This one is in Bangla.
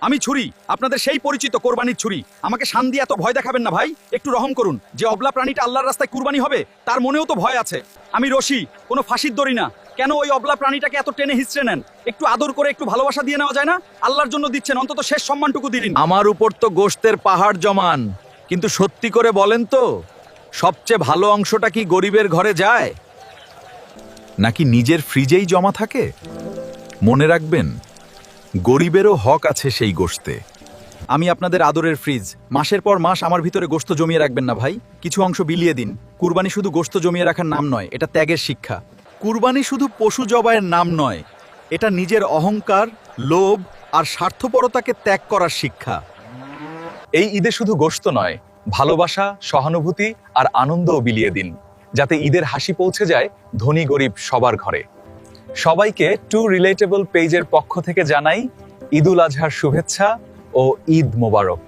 আমি ছুরি, আপনাদের সেই পরিচিত কোরবানির ছুরি। আমাকে শান দিয়ে এত ভয় দেখাবেন না ভাই, একটু রহম করুন। যে অবলা প্রাণীটা আল্লাহর রাস্তায় কুরবানি হবে তার মনেও তো ভয় আছে। আমি রশি, কোনো ফাঁসির দড়ি না। কেন ওই অবলা প্রাণীটাকে এত টেনে হিচড়ে নেন? একটু আদর করে একটু ভালোবাসা দিয়ে নেওয়া যায় না? আল্লাহর জন্য দিচ্ছেন, অন্তত শেষ সম্মানটুকু দিন। আমার উপর তো গোশতের পাহাড় জমান, কিন্তু সত্যি করে বলেন তো, সবচেয়ে ভালো অংশটা কি গরিবের ঘরে যায়, নাকি নিজের ফ্রিজেই জমা থাকে? মনে রাখবেন, গরিবেরও হক আছে সেই গোশতে। আমি আপনাদের আদরের ফ্রিজ। মাসের পর মাস আমার ভিতরে গোশত জমিয়ে রাখবেন না ভাই, কিছু অংশ বিলিয়ে দিন। কুরবানি শুধু গোশত জমিয়ে রাখার নাম নয়, এটা ত্যাগের শিক্ষা। কুরবানি শুধু পশু জবাইয়ের নাম নয়, এটা নিজের অহংকার, লোভ আর স্বার্থপরতাকে ত্যাগ করার শিক্ষা। এই ঈদে শুধু গোশত নয়, ভালোবাসা, সহানুভূতি আর আনন্দও বিলিয়ে দিন, যাতে ঈদের হাসি পৌঁছে যায় ধনী গরিব সবার ঘরে। সবাইকে টু রিলেটেবল পেজের পক্ষ থেকে জানাই ঈদুল আজহার শুভেচ্ছা ও ঈদ মোবারক।